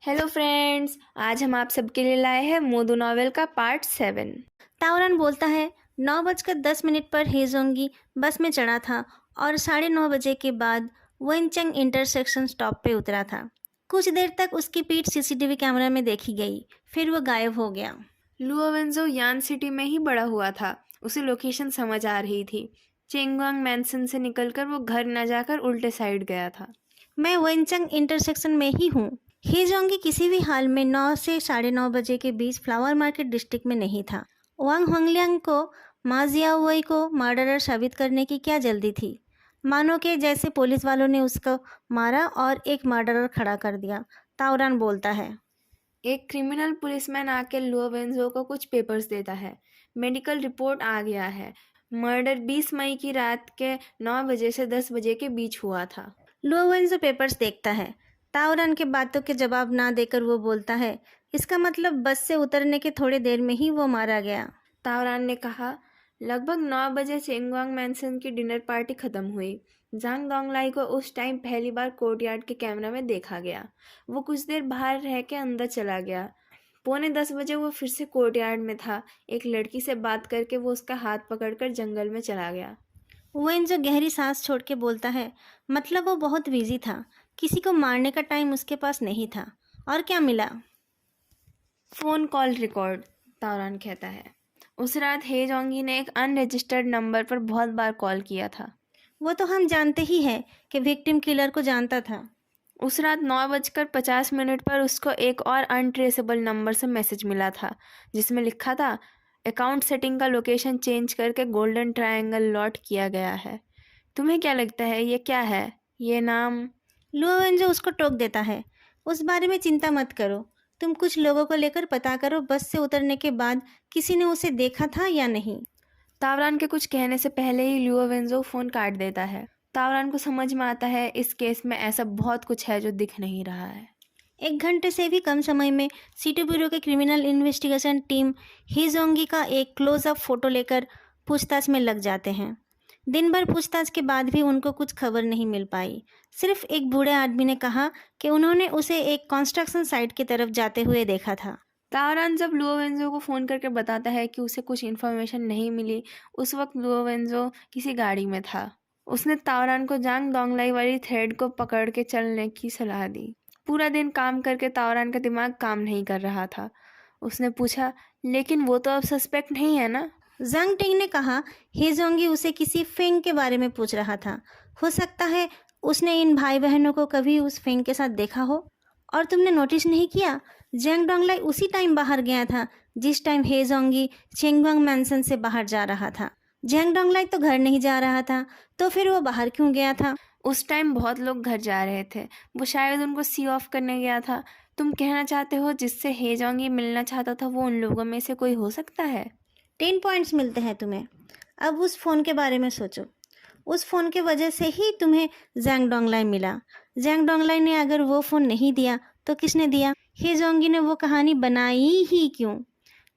Hello friends, आज हम आप सबके लिए लाए हैं मोदू नॉवेल का पार्ट 7। ताओरन बोलता है 9:10 पर हेजोंगी बस में चढ़ा था और 9:30 के बाद वेनचंग इंटरसेक्शन स्टॉप पे उतरा था। कुछ देर तक उसकी पीठ सीसीटीवी कैमरा में देखी गई, फिर वो गायब हो गया। लुओ वेंजो यान सिटी में ही बड़ा हुआ था। उसे लोकेशन समझ आ रही थी। चेंगवांग मैंसन से निकलकर वो घर न जाकर उल्टे साइड गया था। मैं वेनचंग इंटरसेक्शन में ही हूँ। हेजोंगी किसी भी हाल में 9 से 9:30 के बीच फ्लावर मार्केट डिस्ट्रिक्ट में नहीं था। वांग होंगलियांग को मा जियाओवई को मर्डरर साबित करने की क्या जल्दी थी। मानो के जैसे पुलिस वालों ने उसको मारा और एक मर्डरर खड़ा कर दिया। ताओरन बोलता है। एक क्रिमिनल पुलिसमैन आकर लुओ वेंजो को कुछ पेपर्स देता है। मेडिकल रिपोर्ट आ गया है। मर्डर 20 मई की रात के 9 बजे से 10 बजे के बीच हुआ था। लुओ वेंजो पेपर्स देखता है। ताओरन के बातों के जवाब ना देकर वो बोलता है, इसका मतलब बस से उतरने के थोड़ी देर में ही वो मारा गया। ताओरान ने कहा, लगभग 9 बजे चेंगवांग मैंसन की डिनर पार्टी खत्म हुई। जांग दोंगलाई को उस टाइम पहली बार कोर्टयार्ड के कैमरा में देखा गया। वो कुछ देर बाहर रह के अंदर चला गया। 9:45 वो फिर से कोर्टयार्ड में था। एक लड़की से बात करके वो उसका हाथ पकड़कर जंगल में चला गया। वेंजो गहरी सांस छोड़ के बोलता है, मतलब वो बहुत बिजी था। किसी को मारने का टाइम उसके पास नहीं था। और क्या मिला? फ़ोन कॉल रिकॉर्ड, ताओरान कहता है। उस रात हेजोंगी ने एक अनरजिस्टर्ड नंबर पर बहुत बार कॉल किया था। वो तो हम जानते ही हैं कि विक्टिम किलर को जानता था। उस रात 9:50 पर उसको एक और अनट्रेसेबल नंबर से मैसेज मिला था, जिसमें लिखा था, अकाउंट सेटिंग का लोकेशन चेंज करके गोल्डन ट्रायंगल लॉट किया गया है। तुम्हें क्या लगता है ये क्या है? ये नाम? लुओ वेंजो उसको टोक देता है, उस बारे में चिंता मत करो। तुम कुछ लोगों को लेकर पता करो बस से उतरने के बाद किसी ने उसे देखा था या नहीं। तावरान के कुछ कहने से पहले ही लियो वेंजो फ़ोन काट देता है। तावरान को समझ में आता है इस केस में ऐसा बहुत कुछ है जो दिख नहीं रहा है। 1 घंटे से भी कम समय में सिटी ब्यूरो के क्रिमिनल इन्वेस्टिगेशन टीम हेजोंगी का एक क्लोजअप फोटो लेकर पूछताछ में लग जाते हैं। दिन भर पूछताछ के बाद भी उनको कुछ खबर नहीं मिल पाई। सिर्फ एक बूढ़े आदमी ने कहा कि उन्होंने उसे एक कंस्ट्रक्शन साइट की तरफ जाते हुए देखा था। तावरान जब लुओ वेंजो को फ़ोन करके बताता है कि उसे कुछ इन्फॉर्मेशन नहीं मिली, उस वक्त लुओ वेंजो किसी गाड़ी में था। उसने तावरान को जांग दोंगलाई वाली थ्रेड को पकड़ के चलने की सलाह दी। पूरा दिन काम करके तावरान का दिमाग काम नहीं कर रहा था। उसने पूछा, लेकिन वो तो अब सस्पेक्ट नहीं है ना? जंग टिंग ने कहा हेजोंगी उसे किसी फेंग के बारे में पूछ रहा था। हो सकता है उसने इन भाई बहनों को कभी उस फेंग के साथ देखा हो। और तुमने नोटिस नहीं किया, जेंग डोंगलाई उसी टाइम बाहर गया था जिस टाइम हेजोंगी चेंगवांग मैंसन से बाहर जा रहा था। जेंग डोंगलाई तो घर नहीं जा रहा था, तो फिर वो बाहर क्यों गया था? उस टाइम बहुत लोग घर जा रहे थे। वो शायद उनको सी ऑफ करने गया था। तुम कहना चाहते हो जिससे हेजोंगी मिलना चाहता था वो उन लोगों में से कोई हो सकता है? 10 पॉइंट्स मिलते हैं तुम्हें। अब उस फ़ोन के बारे में सोचो। उस फ़ोन के वजह से ही तुम्हें जैंग डोंगलाई मिला। जैंग डोंगलाई ने अगर वो फ़ोन नहीं दिया तो किसने दिया? हेजोंगी ने वो कहानी बनाई ही क्यों?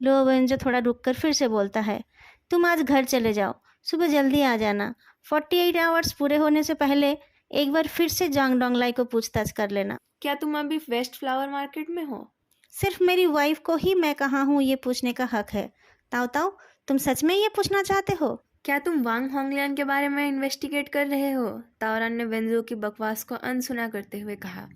लो वेंजो थोड़ा रुककर फिर से बोलता है, तुम आज घर चले जाओ, सुबह जल्दी आ जाना। 48 आवर्स पूरे होने से पहले एक बार फिर से जैंग डोंगलाई को पूछताछ कर लेना। क्या तुम अभी वेस्ट फ्लावर मार्केट में हो? सिर्फ मेरी वाइफ को ही मैं कहाँ हूँ ये पूछने का हक है। ताओ ताओ, तुम सच में ये पूछना चाहते हो? क्या तुम वांग होंगलियान के बारे में इन्वेस्टिगेट कर रहे हो? तावरान ने वेंजो की बकवास को अनसुना करते हुए कहा।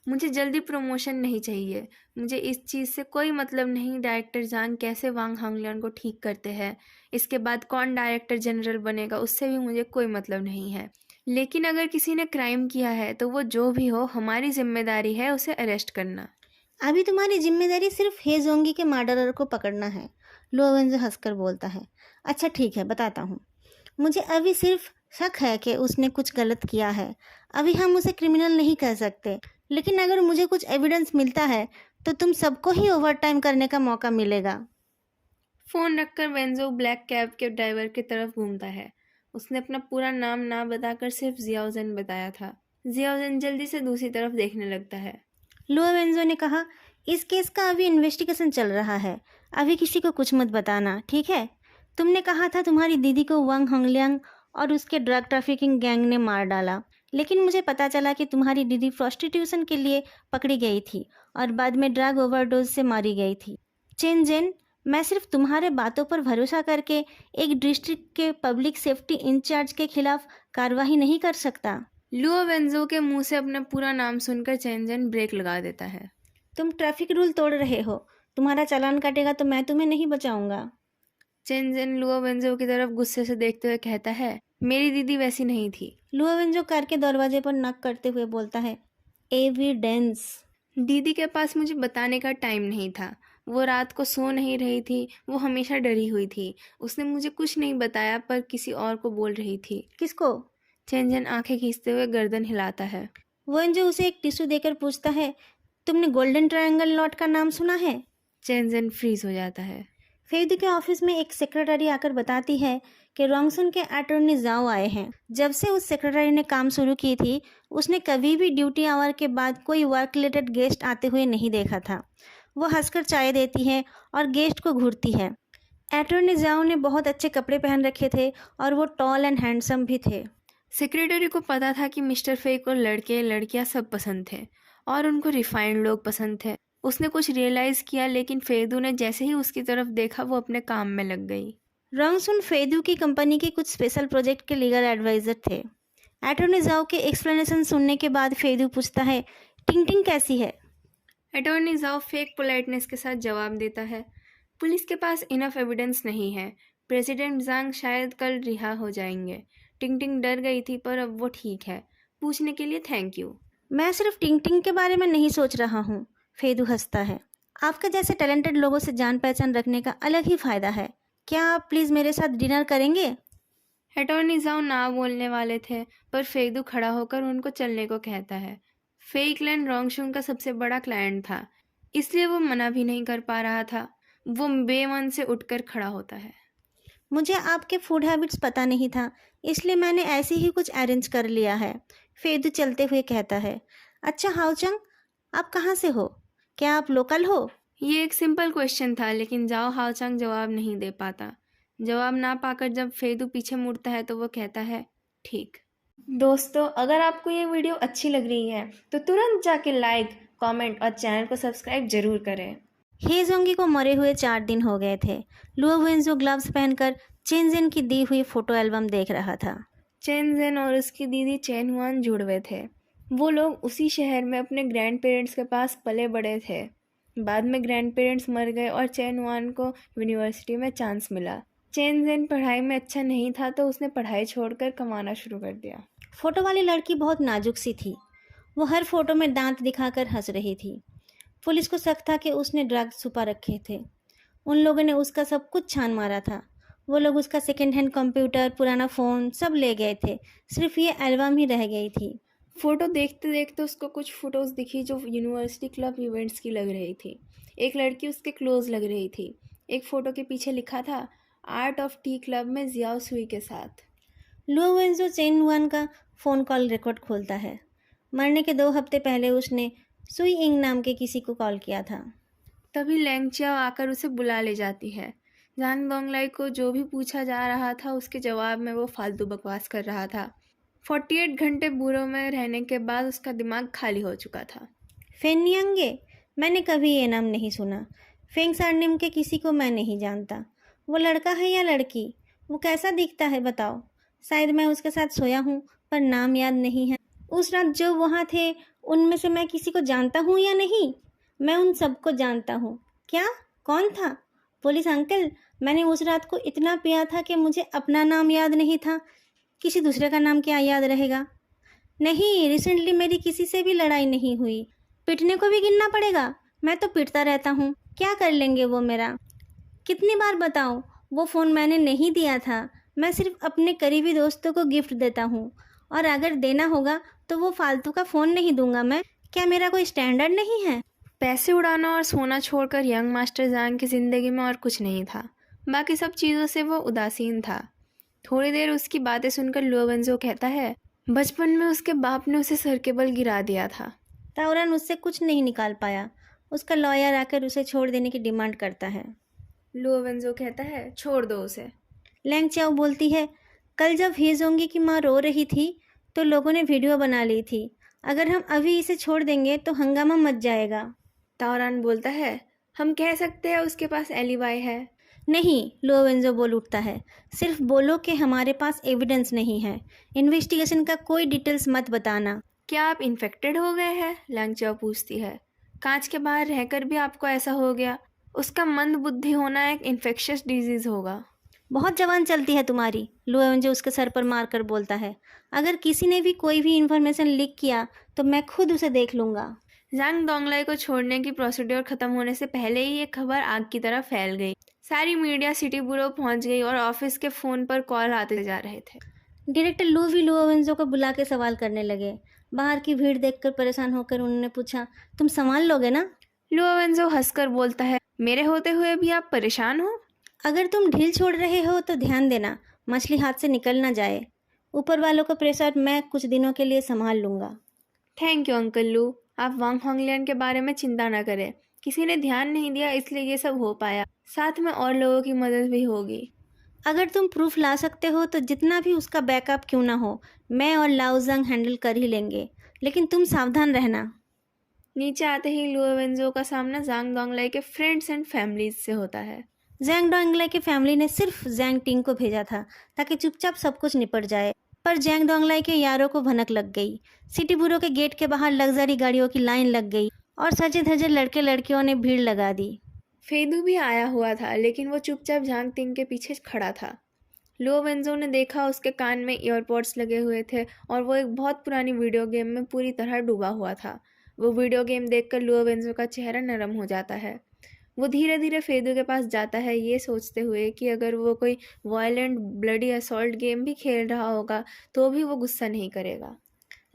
मुझे जल्दी प्रमोशन नहीं चाहिए। मुझे इस चीज़ से कोई मतलब नहीं डायरेक्टर जांग कैसे वांग होंगलियान को ठीक करते हैं। इसके बाद कौन डायरेक्टर जनरल बनेगा उससे भी मुझे कोई मतलब नहीं है। लेकिन अगर किसी ने क्राइम किया है तो वो जो भी हो, हमारी जिम्मेदारी है उसे अरेस्ट करना। अभी तुम्हारी जिम्मेदारी सिर्फ हेजोंगी के मर्डरर को पकड़ना है। लोवेंजो हंसकर बोलता है, अच्छा ठीक है, बताता हूँ। मुझे अभी सिर्फ शक है कि उसने कुछ गलत किया है। अभी हम उसे क्रिमिनल नहीं कह सकते, लेकिन अगर मुझे कुछ एविडेंस मिलता है तो तुम सबको ही ओवर टाइम करने का मौका मिलेगा। फ़ोन रखकर वेंजो ब्लैक कैब के ड्राइवर की तरफ घूमता है। उसने अपना पूरा नाम ना बताकर सिर्फ जियाओजेन बताया था। जियाओजेन जल्दी से दूसरी तरफ देखने लगता है। लोवेंजो ने कहा, इस केस का अभी इन्वेस्टिगेशन चल रहा है, अभी किसी को कुछ मत बताना, ठीक है? तुमने कहा था तुम्हारी दीदी को वांग होंगलियांग और उसके ड्रग ट्रैफिकिंग गैंग ने मार डाला। लेकिन मुझे पता चला कि तुम्हारी दीदी प्रोस्टिट्यूशन के लिए पकड़ी गई थी और बाद में ड्रग ओवरडोज से मारी गई थी। चेंजेन, मैं सिर्फ तुम्हारे बातों पर भरोसा करके एक डिस्ट्रिक्ट के पब्लिक सेफ्टी इंचार्ज के खिलाफ कार्रवाई नहीं कर सकता। लुओ वेंजो के मुंह से अपना पूरा नाम सुनकर चेंजन ब्रेक लगा देता है। तुम ट्रैफिक रूल तोड़ रहे हो, तुम्हारा चालान कटेगा तो मैं तुम्हें नहीं बचाऊंगा। चेंजन लुओ वेंजो की तरफ गुस्से से देखते हुए कहता है, मेरी दीदी वैसी नहीं थी। लुओ वेंजो कार के दरवाजे पर नॉक करते हुए बोलता है, एविडेंस। दीदी के पास मुझे बताने का टाइम नहीं था। वो रात को सो नहीं रही थी, वो हमेशा डरी हुई थी। उसने मुझे कुछ नहीं बताया पर किसी और को बोल रही थी। किसको? चेंजन आंखें खींचते हुए गर्दन हिलाता है। वेंजो उसे एक टिश्यू देकर पूछता है, तुमने गोल्डन ट्रायंगल लॉट का नाम सुना है? चेंजन फ्रीज हो जाता है। फेयदू के ऑफिस में एक सेक्रेटरी आकर बताती है कि रोंगसुन के अटॉर्नी जाओ आए हैं। जब से उस सेक्रेटरी ने काम शुरू की थी, उसने कभी भी ड्यूटी आवर के बाद कोई वर्क रिलेटेड गेस्ट आते हुए नहीं देखा था। वो हंसकर चाय देती है और गेस्ट को घूरती है। अटॉर्नी जाओ ने बहुत अच्छे कपड़े पहन रखे थे और वो टॉल एंड हैंडसम भी थे। सेक्रेटरी को पता था कि मिस्टर फे को लड़के लड़कियां सब पसंद थे और उनको रिफाइंड लोग पसंद थे। उसने कुछ रियलाइज़ किया, लेकिन फेदू ने जैसे ही उसकी तरफ देखा वो अपने काम में लग गई। रोंगसुन फेदू की कंपनी के कुछ स्पेशल प्रोजेक्ट के लीगल एडवाइज़र थे। अटॉर्नी जाओ के एक्सप्लेनेशन सुनने के बाद फेदू पूछता है, टिंग टिंग कैसी है? अटॉर्नी जाओ फेक पोलाइटनेस के साथ जवाब देता है, पुलिस के पास इनफ एविडेंस नहीं है। प्रेसिडेंट जांग शायद कल रिहा हो जाएंगे। टिंग टिंग डर गई थी पर अब वो ठीक है। पूछने के लिए थैंक यू। मैं सिर्फ टिंग टिंग के बारे में नहीं सोच रहा हूँ। फेदू हंसता है। आपके जैसे टैलेंटेड लोगों से जान पहचान रखने का अलग ही फ़ायदा है। क्या आप प्लीज़ मेरे साथ डिनर करेंगे? अटॉर्नी जाओ ना बोलने वाले थे पर फेदू खड़ा होकर उनको चलने को कहता है। फेइकलैंड रोंगशुन का सबसे बड़ा क्लाइंट था, इसलिए वो मना भी नहीं कर पा रहा था। वो बेमन से उठकर खड़ा होता है। मुझे आपके फूड हैबिट्स पता नहीं था, इसलिए मैंने ऐसे ही कुछ अरेंज कर लिया है। फेदू चलते हुए कहता है। अच्छा हाओचंग, आप कहाँ से हो? क्या आप लोकल हो? ये एक सिंपल क्वेश्चन था, लेकिन जाओ हाओचांग जवाब नहीं दे पाता। जवाब ना पाकर जब फेदू पीछे मुड़ता है तो वो कहता है, ठीक। दोस्तों, अगर आपको ये वीडियो अच्छी लग रही है तो तुरंत जाके लाइक, कमेंट और चैनल को सब्सक्राइब जरूर करें। हेजोंगी को मरे हुए 4 दिन हो गए थे। लुओ वेंजो ग्लव्स पहनकर चेनजेन की दी हुई फोटो एल्बम देख रहा था। चेनजेन और उसकी दीदी चेन हुआन जुड़वे थे। वो लोग उसी शहर में अपने ग्रैंड पेरेंट्स के पास पले बड़े थे। बाद में ग्रैंड पेरेंट्स मर गए और चेन हुआन को यूनिवर्सिटी में चांस मिला। चेनजेन पढ़ाई में अच्छा नहीं था तो उसने पढ़ाई छोड़कर कमाना शुरू कर दिया। फोटो वाली लड़की बहुत नाजुक सी थी। वो हर फोटो में दांत दिखाकर हंस रही थी। पुलिस को शक था कि उसने ड्रग्स छुपा रखे थे। उन लोगों ने उसका सब कुछ छान मारा था। वो लोग उसका सेकेंड हैंड कंप्यूटर, पुराना फ़ोन सब ले गए थे। सिर्फ ये एल्बम ही रह गई थी। फ़ोटो देखते देखते उसको कुछ फ़ोटोज़ दिखी जो यूनिवर्सिटी क्लब इवेंट्स की लग रही थी। एक लड़की उसके क्लोज लग रही थी। एक फ़ोटो के पीछे लिखा था, आर्ट ऑफ टी क्लब में जियाओ सुई के साथ। लुओ वेंजो चेन हुआन का फ़ोन कॉल रिकॉर्ड खोलता है। मरने के 2 हफ्ते पहले उसने सुई इंग नाम के किसी को कॉल किया था। तभी लैंगचियाओ आकर उसे बुला ले जाती है। जांग दोंगलाई को जो भी पूछा जा रहा था उसके जवाब में वो फालतू बकवास कर रहा था। 48 घंटे बुरो में रहने के बाद उसका दिमाग खाली हो चुका था। फेनियांगे, मैंने कभी ये नाम नहीं सुना। फेंग सरनेम के किसी को मैं नहीं जानता। वो लड़का है या लड़की? वो कैसा दिखता है बताओ। शायद मैं उसके साथ सोया हूँ पर नाम याद नहीं है। उस रात जो वहाँ थे उनमें से मैं किसी को जानता हूँ या नहीं? मैं उन सबको जानता हूँ। क्या? कौन था? पुलिस अंकल, मैंने उस रात को इतना पिया था कि मुझे अपना नाम याद नहीं था। किसी दूसरे का नाम क्या याद रहेगा? नहीं, रिसेंटली मेरी किसी से भी लड़ाई नहीं हुई। पिटने को भी गिनना पड़ेगा? मैं तो पिटता रहता हूँ। क्या कर लेंगे वो मेरा? कितनी बार बताऊँ, वो फ़ोन मैंने नहीं दिया था। मैं सिर्फ अपने करीबी दोस्तों को गिफ्ट देता हूँ, और अगर देना होगा तो वो फालतू का फ़ोन नहीं दूंगा मैं। क्या मेरा कोई स्टैंडर्ड नहीं है? पैसे उड़ाना और सोना छोड़कर यंग मास्टर जांग की ज़िंदगी में और कुछ नहीं था। बाकी सब चीज़ों से वो उदासीन था। थोड़ी देर उसकी बातें सुनकर लुओ वेंजो कहता है, बचपन में उसके बाप ने उसे सर के बल गिरा दिया था। ताओरन उससे कुछ नहीं निकाल पाया। उसका लॉयर आकर उसे छोड़ देने की डिमांड करता है। लुओ वेंजो कहता है, छोड़ दो उसे। लैंग चाओ बोलती है, कल जब हेजोंगी की माँ रो रही थी तो लोगों ने वीडियो बना ली थी। अगर हम अभी इसे छोड़ देंगे तो हंगामा मच जाएगा। ताओरान बोलता है, हम कह सकते हैं उसके पास एलिबाई है। नहीं, लोवेंजो बोल उठता है, सिर्फ बोलो कि हमारे पास एविडेंस नहीं है। इन्वेस्टिगेशन का कोई डिटेल्स मत बताना। क्या आप इन्फेक्टेड हो गए हैं? लैंगचाओ पूछती है। कांच के बाहर रहकर भी आपको ऐसा हो गया? उसका मंद बुद्धि होना एक इन्फेक्शियस डिजीज होगा। बहुत जवान चलती है तुम्हारी, लोवेंजो उसके सर पर मारकर बोलता है। अगर किसी ने भी कोई भी इन्फॉर्मेशन लीक किया तो मैं खुद उसे देख लूँगा। जांग डोंगलाई को छोड़ने की प्रोसीड्योर खत्म होने से पहले ही ये खबर आग की तरह फैल गई। सारी मीडिया सिटी ब्यूरो पहुंच गई और ऑफिस के फ़ोन पर कॉल आते जा रहे थे। डायरेक्टर लू भी लोवेंजो को बुला के सवाल करने लगे। बाहर की भीड़ देखकर परेशान होकर उन्होंने पूछा, तुम संभाल लोगे ना? लोवेंजो हंसकर बोलता है, मेरे होते हुए भी आप परेशान हो? अगर तुम ढील छोड़ रहे हो तो ध्यान देना, मछली हाथ से निकल ना जाए। ऊपर वालों का प्रेशर मैं कुछ दिनों के लिए संभाल लूँगा। थैंक यू अंकल लू। आप वांग होंगलियन के बारे में चिंता न करें। किसी ने ध्यान नहीं दिया इसलिए ये सब हो पाया। साथ में और लोगों की मदद भी होगी। अगर तुम प्रूफ ला सकते हो तो जितना भी उसका बैकअप क्यों ना हो, मैं और लाओजंग हैंडल कर ही लेंगे। लेकिन तुम सावधान रहना। नीचे आते ही लुओवेंजो का सामना जांग डोंगलाई के फ्रेंड्स एंड फैमिलीज से होता है। जैंग डोंगलाई की फैमिली ने सिर्फ जैंग टिंग को भेजा था ताकि चुपचाप सब कुछ निपट जाए, पर जैंग डोंगलाई के यारों को भनक लग गई। सिटी ब्यूरो के गेट के बाहर लग्जरी गाड़ियों की लाइन लग गई और सजे धजे लड़के लड़कियों ने भीड़ लगा दी। फेदू भी आया हुआ था लेकिन वो चुपचाप झांग तिंग के पीछे खड़ा था। लुओवेंजो ने देखा उसके कान में ईयरपॉड्स लगे हुए थे और वो एक बहुत पुरानी वीडियो गेम में पूरी तरह डूबा हुआ था। वो वीडियो गेम देखकर लुओवेंजो का चेहरा नरम हो जाता है। वो धीरे धीरे फेदू के पास जाता है, ये सोचते हुए कि अगर वो कोई वायलेंट ब्लडी असॉल्ट गेम भी खेल रहा होगा तो भी वो गुस्सा नहीं करेगा।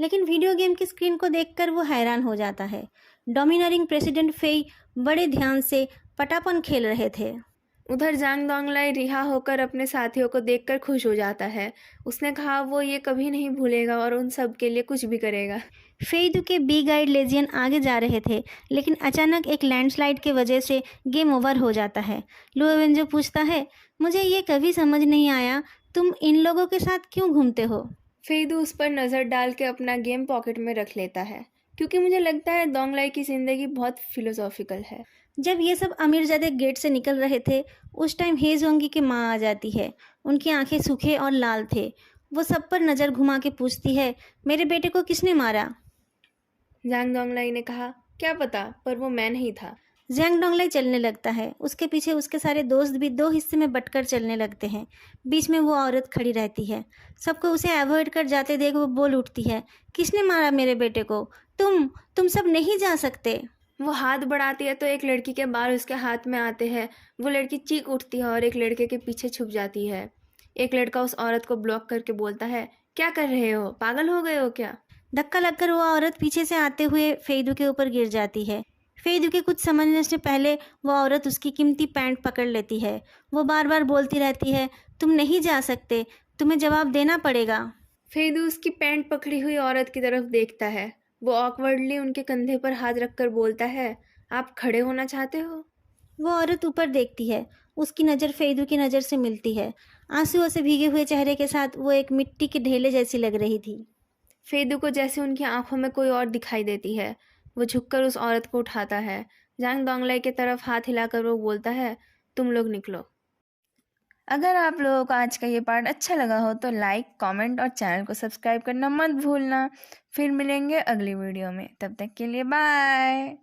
लेकिन वीडियो गेम की स्क्रीन को देखकर वो हैरान हो जाता है। डोमिनरिंग प्रेसिडेंट फेई बड़े ध्यान से पटापन खेल रहे थे। उधर जांग डोंगलाई रिहा होकर अपने साथियों को देखकर खुश हो जाता है। उसने कहा वो ये कभी नहीं भूलेगा और उन सब के लिए कुछ भी करेगा। फेईदू के बी गाइड लेजियन आगे जा रहे थे, लेकिन अचानक एक लैंडस्लाइड की वजह से गेम ओवर हो जाता है। लुओवेंजो पूछता है, मुझे ये कभी समझ नहीं आया, तुम इन लोगों के साथ क्यों घूमते हो? फेदू उस पर नज़र डाल के अपना गेम पॉकेट में रख लेता है, क्योंकि मुझे लगता है डोंगलाई की ज़िंदगी बहुत फिलोसॉफिकल है। जब ये सब अमीरजादे गेट से निकल रहे थे उस टाइम हेजोंगी की माँ आ जाती है। उनकी आंखें सूखे और लाल थे। वो सब पर नज़र घुमा के पूछती है, मेरे बेटे को किसने मारा? जांग डोंगलाई ने कहा, क्या पता, पर वो मैं नहीं था। जैंग डोंगलाई चलने लगता है। उसके पीछे उसके सारे दोस्त भी दो हिस्से में बंटकर चलने लगते हैं। बीच में वो औरत खड़ी रहती है। सबको उसे अवॉइड कर जाते देख वो बोल उठती है, किसने मारा मेरे बेटे को? तुम सब नहीं जा सकते। वो हाथ बढ़ाती है तो एक लड़की के बाल उसके हाथ में आते हैं। वो लड़की चीख उठती है और एक लड़के के पीछे छुप जाती है। एक लड़का उस औरत को ब्लॉक करके बोलता है, क्या कर रहे हो, पागल हो गए हो क्या? धक्का लगकर वो औरत पीछे से आते हुए फेईदू के ऊपर गिर जाती है। फेईदू के कुछ समझने से पहले वो औरत उसकी कीमती पैंट पकड़ लेती है। वो बार बार बोलती रहती है, तुम नहीं जा सकते, तुम्हें जवाब देना पड़ेगा। फेदू उसकी पैंट पकड़ी हुई औरत की तरफ देखता है। वो ऑकवर्डली उनके कंधे पर हाथ रखकर बोलता है, आप खड़े होना चाहते हो? वो औरत ऊपर देखती है। उसकी नज़र फेईदू की नज़र से मिलती है। आंसुओं से भीगे हुए चेहरे के साथ वो एक मिट्टी के ढेले जैसी लग रही थी। फेदू को जैसे उनकी आंखों में कोई और दिखाई देती है। वो झुककर उस औरत को उठाता है। जांग डोंगलाई की तरफ हाथ हिलाकर वो बोलता है, तुम लोग निकलो। अगर आप लोगों को आज का ये पार्ट अच्छा लगा हो तो लाइक, कमेंट और चैनल को सब्सक्राइब करना मत भूलना। फिर मिलेंगे अगली वीडियो में, तब तक के लिए बाय।